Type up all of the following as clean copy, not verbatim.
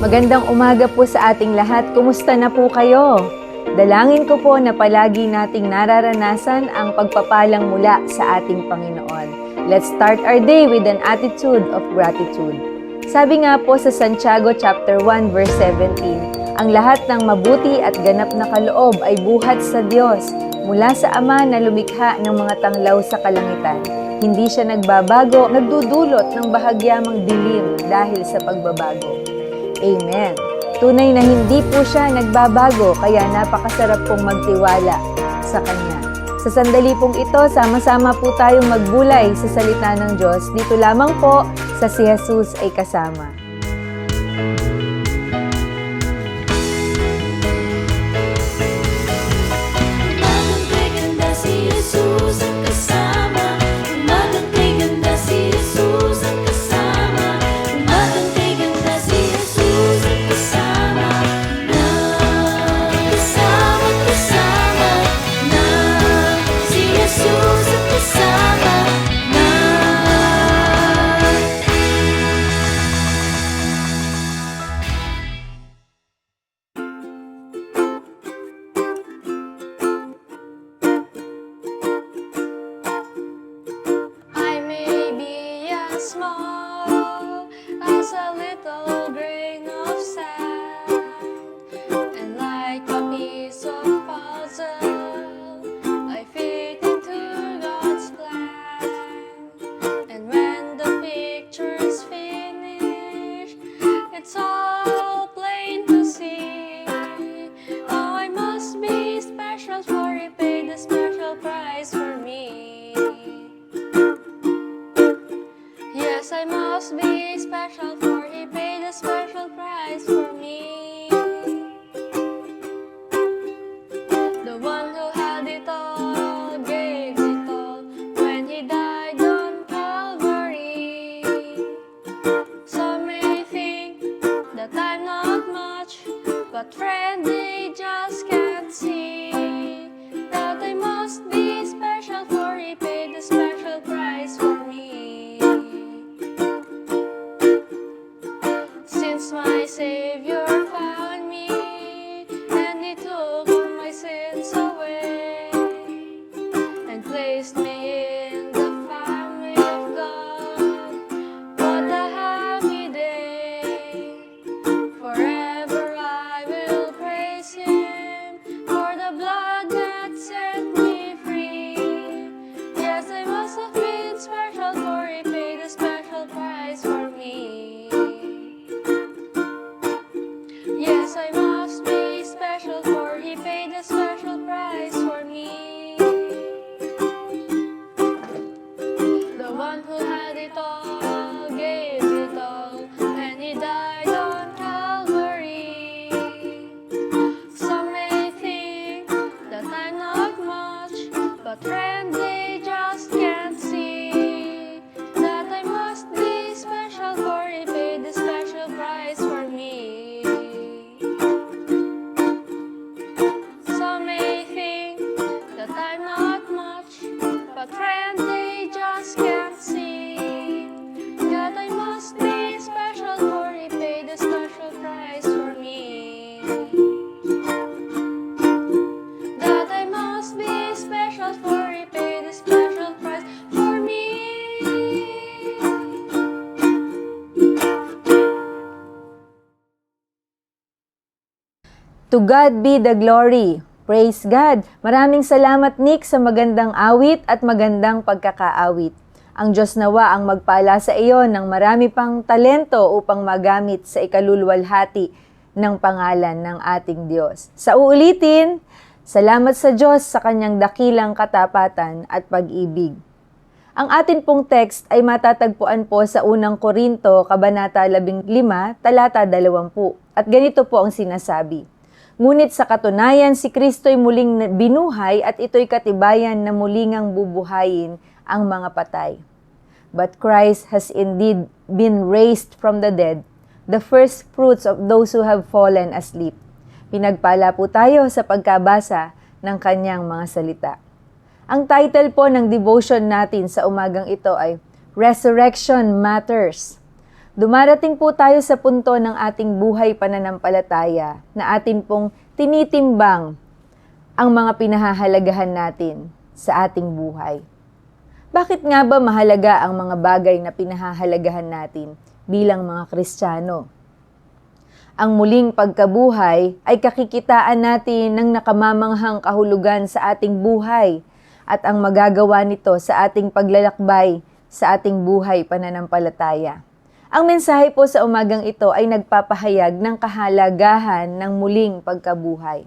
Magandang umaga po sa ating lahat. Kumusta na po kayo? Dalangin ko po na palagi nating nararanasan ang pagpapalang mula sa ating Panginoon. Let's start our day with an attitude of gratitude. Sabi nga po sa Santiago chapter 1 verse 17, ang lahat ng mabuti at ganap na kaloob ay buhat sa Diyos, mula sa Ama na lumikha ng mga tanglaw sa kalangitan. Hindi siya nagbabago, nagdudulot ng bahagyamang dilim dahil sa pagbabago. Amen. Tunay na hindi po siya nagbabago, kaya napakasarap pong magtiwala sa Kanya. Sa sandali pong ito, sama-sama po tayong magbulay sa salita ng Diyos. Dito lamang po sa Si Jesus ay Kasama. Small as a little grain of sand, and like a piece of puzzle, I fit into God's plan. And when the picture's finished, it's all plain to see. Oh, I must be special, for He paid the special price for me. Yes, I must be special, for He paid a special price for me. The one who had it all, gave it all, when He died on Calvary. Some may think that I'm not much, but friend, they just can't see that I must be special, for He paid a special price for me. Since my Savior found me, and He took all my sins away, and placed me in the family of God, what a happy day. Forever I will praise Him for the blood that set me free. Yes, I must have been special, for He paid a special price for me. Yes, I must be special, for He paid a special price for me. The one who had it all, gave it all, and He died on Calvary. Some may think that I'm not much, but friend, they just can't see that I must be special, for He paid the special price for me. Some may think that I'm not much, but friend, they just can't see that I must be special, for He paid a special price for me. That I must be special, for He paid a special price for me. To God be the glory. Praise God! Maraming salamat, Nick, sa magandang awit at magandang pagkakaawit. Ang Diyos nawa ang magpala sa iyo ng marami pang talento upang magamit sa ikaluluwalhati ng pangalan ng ating Diyos. Sa uulitin, salamat sa Diyos sa Kanyang dakilang katapatan at pag-ibig. Ang atin pong text ay matatagpuan po sa unang Korinto, Kabanata 15, talata 20. At ganito po ang sinasabi. Ngunit sa katunayan, si Kristo'y muling binuhay at ito'y katibayan na mulingang bubuhayin ang mga patay. But Christ has indeed been raised from the dead, the first fruits of those who have fallen asleep. Pinagpala po tayo sa pagkabasa ng Kanyang mga salita. Ang title po ng devotion natin sa umagang ito ay Resurrection Matters. Dumarating po tayo sa punto ng ating buhay pananampalataya na atin pong tinitimbang ang mga pinahahalagahan natin sa ating buhay. Bakit nga ba mahalaga ang mga bagay na pinahahalagahan natin bilang mga Kristiyano? Ang muling pagkabuhay ay kakikitaan natin ng nakamamanghang kahulugan sa ating buhay at ang magagawa nito sa ating paglalakbay sa ating buhay pananampalataya. Ang mensahe po sa umagang ito ay nagpapahayag ng kahalagahan ng muling pagkabuhay.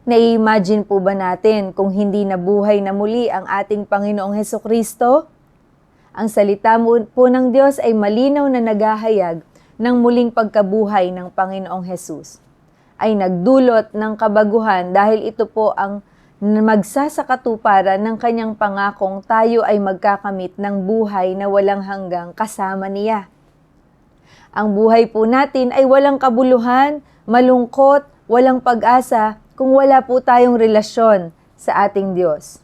Nai-imagine po ba natin kung hindi nabuhay na muli ang ating Panginoong Hesukristo? Ang salita po ng Diyos ay malinaw na naghahayag ng muling pagkabuhay ng Panginoong Hesus. Ay nagdulot ng kabaguhan dahil ito po ang magsasakatuparan ng kanyang pangakong tayo ay magkakamit ng buhay na walang hanggang kasama niya. Ang buhay po natin ay walang kabuluhan, malungkot, walang pag-asa kung wala po tayong relasyon sa ating Diyos.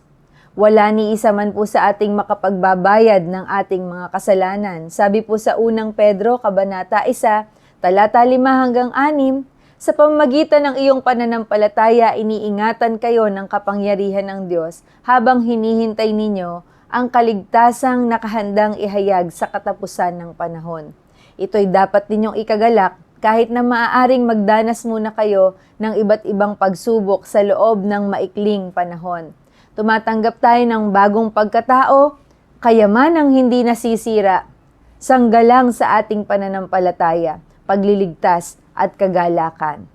Wala ni isa man po sa ating makapagbabayad ng ating mga kasalanan. Sabi po sa unang Pedro, Kabanata 1, talata 5 hanggang 6, sa pamamagitan ng iyong pananampalataya, iniingatan kayo ng kapangyarihan ng Diyos habang hinihintay ninyo ang kaligtasang nakahandang ihayag sa katapusan ng panahon. Ito'y dapat ninyong ikagalak kahit na maaaring magdanas muna kayo ng iba't ibang pagsubok sa loob ng maikling panahon. Tumatanggap tayo ng bagong pagkatao, kayamanang hindi nasisira, sanggalang sa ating pananampalataya, pagliligtas at kagalakan.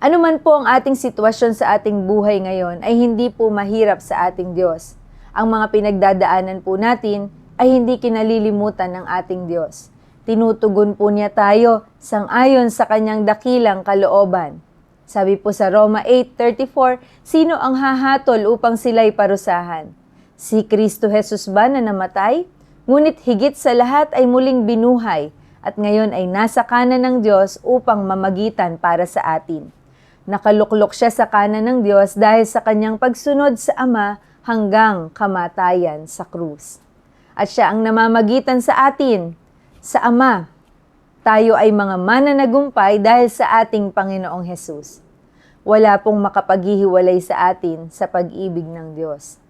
Ano man po ang ating sitwasyon sa ating buhay ngayon ay hindi po mahirap sa ating Diyos. Ang mga pinagdadaanan po natin ay hindi kinalilimutan ng ating Diyos. Tinutugon po niya tayo sang-ayon sa kanyang dakilang kalooban. Sabi po sa Roma 8:34, sino ang hahatol upang sila'y parusahan? Si Kristo Jesus ba na namatay? Ngunit higit sa lahat ay muling binuhay at ngayon ay nasa kanan ng Diyos upang mamagitan para sa atin. Nakaluklok siya sa kanan ng Diyos dahil sa kanyang pagsunod sa Ama hanggang kamatayan sa krus. At siya ang namamagitan sa atin, sa Ama. Tayo ay mga mananagumpay dahil sa ating Panginoong Hesus. Wala pong makapaghihiwalay sa atin sa pag-ibig ng Diyos.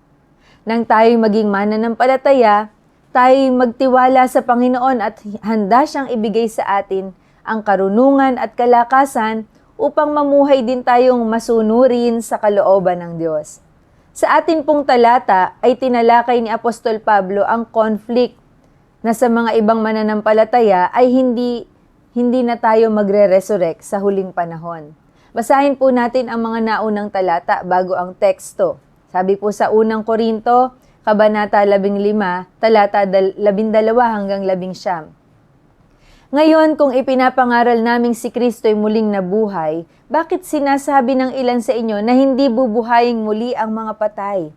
Nang tayo'y maging mananampalataya, tayo'y magtiwala sa Panginoon at handa siyang ibigay sa atin ang karunungan at kalakasan upang mamuhay din tayong masunurin sa kalooban ng Diyos. Sa atin pong talata ay tinalakay ni Apostol Pablo ang conflict na sa mga ibang mananampalataya ay hindi na tayo magre-resurrect sa huling panahon. Basahin po natin ang mga naunang talata bago ang teksto. Sabi po sa unang Korinto, Kabanata 15, talata 12 hanggang 19. Ngayon, kung ipinapangaral naming si Kristo'y muling nabuhay, bakit sinasabi ng ilan sa inyo na hindi bubuhayin muli ang mga patay?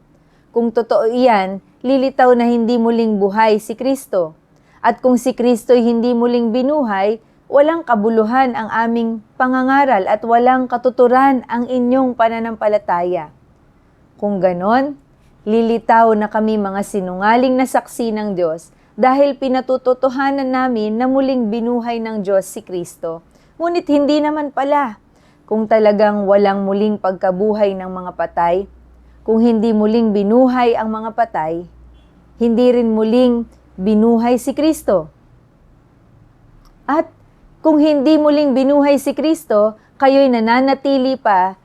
Kung totoo iyan, lilitaw na hindi muling buhay si Kristo. At kung si Kristo'y hindi muling binuhay, walang kabuluhan ang aming pangangaral at walang katuturan ang inyong pananampalataya. Kung ganon, lilitaw na kami mga sinungaling na saksi ng Diyos dahil pinatutotohanan namin na muling binuhay ng Diyos si Kristo. Ngunit hindi naman pala. Kung talagang walang muling pagkabuhay ng mga patay, kung hindi muling binuhay ang mga patay, hindi rin muling binuhay si Kristo. At kung hindi muling binuhay si Kristo, kayo'y nananatili pa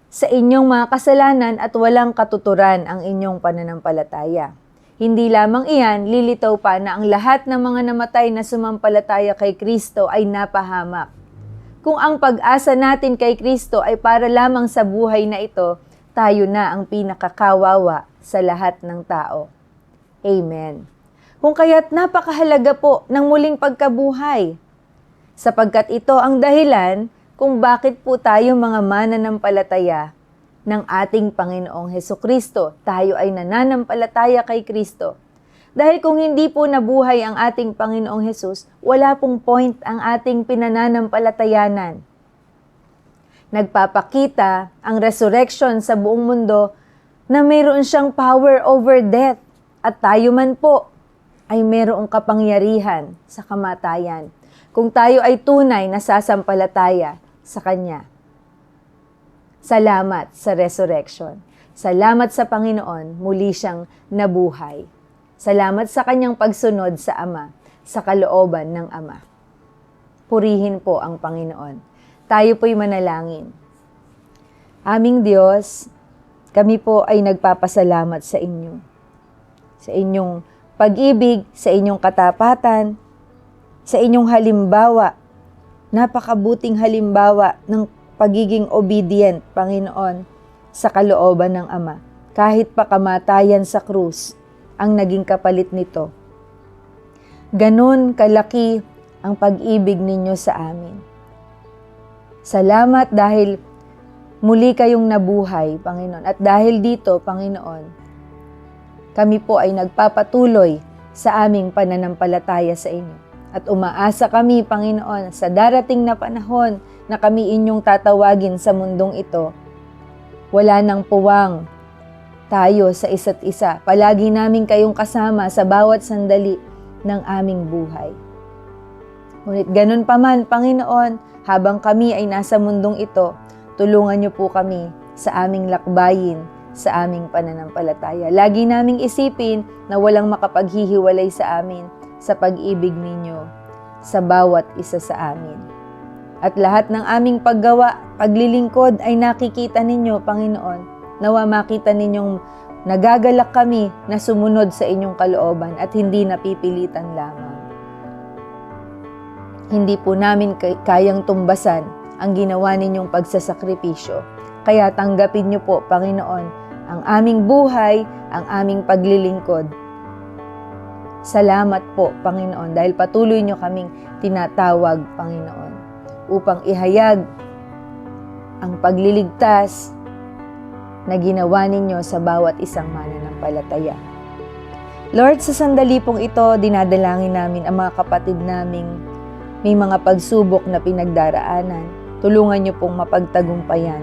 sa inyong mga kasalanan at walang katuturan ang inyong pananampalataya. Hindi lamang iyan, lilitaw pa na ang lahat ng mga namatay na sumampalataya kay Kristo ay napahamak. Kung ang pag-asa natin kay Kristo ay para lamang sa buhay na ito, tayo na ang pinakakawawa sa lahat ng tao. Amen. Kung kaya't napakahalaga po ng muling pagkabuhay, sapagkat ito ang dahilan kung bakit po tayo mga mananampalataya ng ating Panginoong Hesukristo. Tayo ay nananampalataya kay Kristo. Dahil kung hindi po nabuhay ang ating Panginoong Hesus, wala pong point ang ating pinananampalatayanan. Nagpapakita ang resurrection sa buong mundo na mayroon siyang power over death. At tayo man po ay mayroong kapangyarihan sa kamatayan. Kung tayo ay tunay na sasampalataya sa Kanya. Salamat sa resurrection. Salamat sa Panginoon, muli siyang nabuhay. Salamat sa Kanyang pagsunod sa Ama, sa kalooban ng Ama. Purihin po ang Panginoon. Tayo po'y manalangin. Aming Diyos, kami po ay nagpapasalamat sa inyo. Sa inyong pag-ibig, sa inyong katapatan, sa inyong halimbawa, napakabuting halimbawa ng pagiging obedient, Panginoon, sa kalooban ng Ama. Kahit pa kamatayan sa krus, ang naging kapalit nito. Ganon kalaki ang pag-ibig ninyo sa amin. Salamat dahil muli kayong nabuhay, Panginoon. At dahil dito, Panginoon, kami po ay nagpapatuloy sa aming pananampalataya sa inyo. At umaasa kami, Panginoon, sa darating na panahon na kami inyong tatawagin sa mundong ito. Wala nang puwang tayo sa isa't isa. Palagi namin kayong kasama sa bawat sandali ng aming buhay. Ngunit ganun pa man, Panginoon, habang kami ay nasa mundong ito, tulungan niyo po kami sa aming lakbayin, sa aming pananampalataya. Lagi naming isipin na walang makapaghihiwalay sa amin sa pag-ibig ninyo sa bawat isa sa amin. At lahat ng aming paggawa, paglilingkod ay nakikita ninyo, Panginoon. Nawa makita ninyong nagagalak kami na sumunod sa inyong kalooban at hindi napipilitan lamang. Hindi po namin kayang tumbasan ang ginawa ninyong pagsasakripisyo. Kaya tanggapin niyo po, Panginoon, ang aming buhay, ang aming paglilingkod. Salamat po, Panginoon, dahil patuloy niyo kaming tinatawag, Panginoon, upang ihayag ang pagliligtas na ginawa ninyo sa bawat isang mananampalataya. Lord, sa sandali pong ito, dinadalangin namin ang mga kapatid naming may mga pagsubok na pinagdaraanan. Tulungan niyo pong mapagtagumpayan.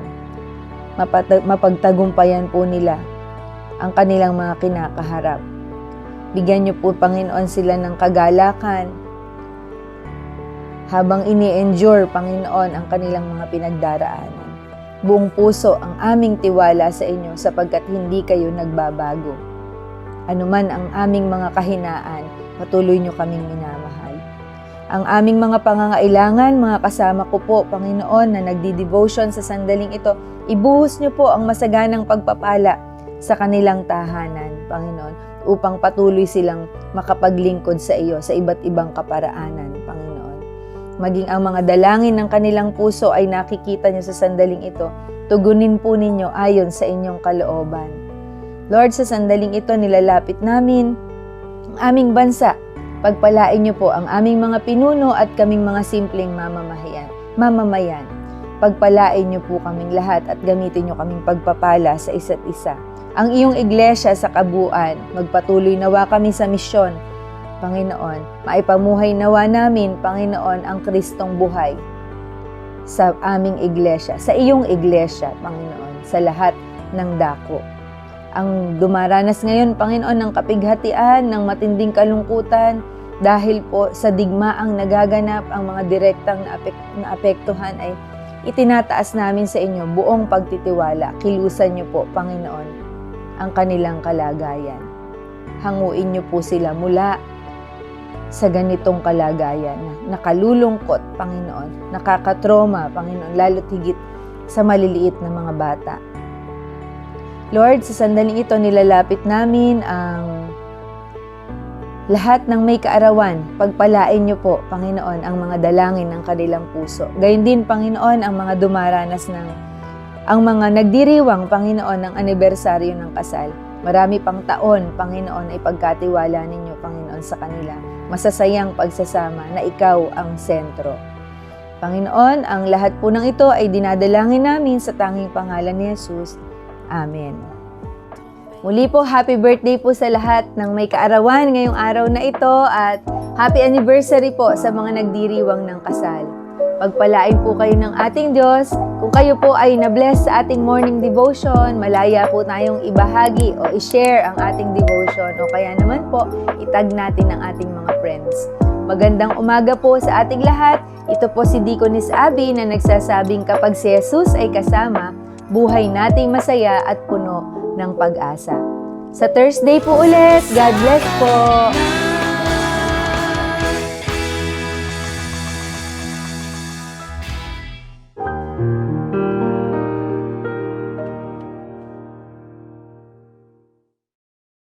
Mapagtagumpayan po nila ang kanilang mga kinakaharap. Bigyan niyo po, Panginoon, sila ng kagalakan habang ini-endure, Panginoon, ang kanilang mga pinagdaraanan. Buong puso ang aming tiwala sa inyo sapagkat hindi kayo nagbabago. Anuman ang aming mga kahinaan, patuloy niyo kaming minamahal. Ang aming mga pangangailangan, mga kasama ko po, Panginoon, na nagdi-devotion sa sandaling ito, ibuhos niyo po ang masaganang pagpapala sa kanilang tahanan, Panginoon, upang patuloy silang makapaglingkod sa iyo sa iba't ibang kaparaanan, Panginoon. Maging ang mga dalangin ng kanilang puso ay nakikita niyo sa sandaling ito, tugunin po ninyo ayon sa inyong kalooban. Lord, sa sandaling ito, nilalapit namin ang aming bansa. Pagpalain niyo po ang aming mga pinuno at kaming mga simpleng mamamayan. Pagpalain niyo po kaming lahat at gamitin niyo kaming pagpapala sa isa't isa. Ang iyong iglesia sa kabuuan, magpatuloy nawa kami sa misyon. Panginoon, maipamuhay nawa namin, Panginoon, ang Kristong buhay sa aming iglesia, sa iyong iglesia, Panginoon, sa lahat ng dako. Ang dumaranas ngayon, Panginoon, ng kapighatian, ng matinding kalungkutan, dahil po sa digmaang nagaganap, ang mga direktang naapektuhan ay itinataas namin sa inyo buong pagtitiwala. Kilusan niyo po, Panginoon, ang kanilang kalagayan. Hanguin niyo po sila mula sa ganitong kalagayan na nakalulungkot, Panginoon, nakakatroma, Panginoon, lalo't higit sa maliliit na mga bata. Lord, sa sandaling ito, nilalapit namin ang lahat ng may kaarawan. Pagpalain niyo po, Panginoon, ang mga dalangin ng kanilang puso. Gayon din, Panginoon, ang mga dumaranas ang mga nagdiriwang, Panginoon, ng anibersaryo ng kasal. Marami pang taon, Panginoon, ay pagkatiwala ninyo, Panginoon, sa kanila. Masasayang pagsasama na ikaw ang sentro. Panginoon, ang lahat po ng ito ay dinadalangin namin sa tanging pangalan ni Jesus. Amen. Muli po, happy birthday po sa lahat ng may kaarawan ngayong araw na ito at happy anniversary po sa mga nagdiriwang ng kasal. Pagpalain po kayo ng ating Diyos. Kung kayo po ay na-bless sa ating morning devotion, malaya po tayong ibahagi o i-share ang ating devotion o kaya naman po, itag natin ang ating mga friends. Magandang umaga po sa ating lahat. Ito po si Deaconess Abby na nagsasabing kapag si Jesus ay kasama, buhay nating masaya at puno ng pag-asa. Sa Thursday po ulit, God bless po!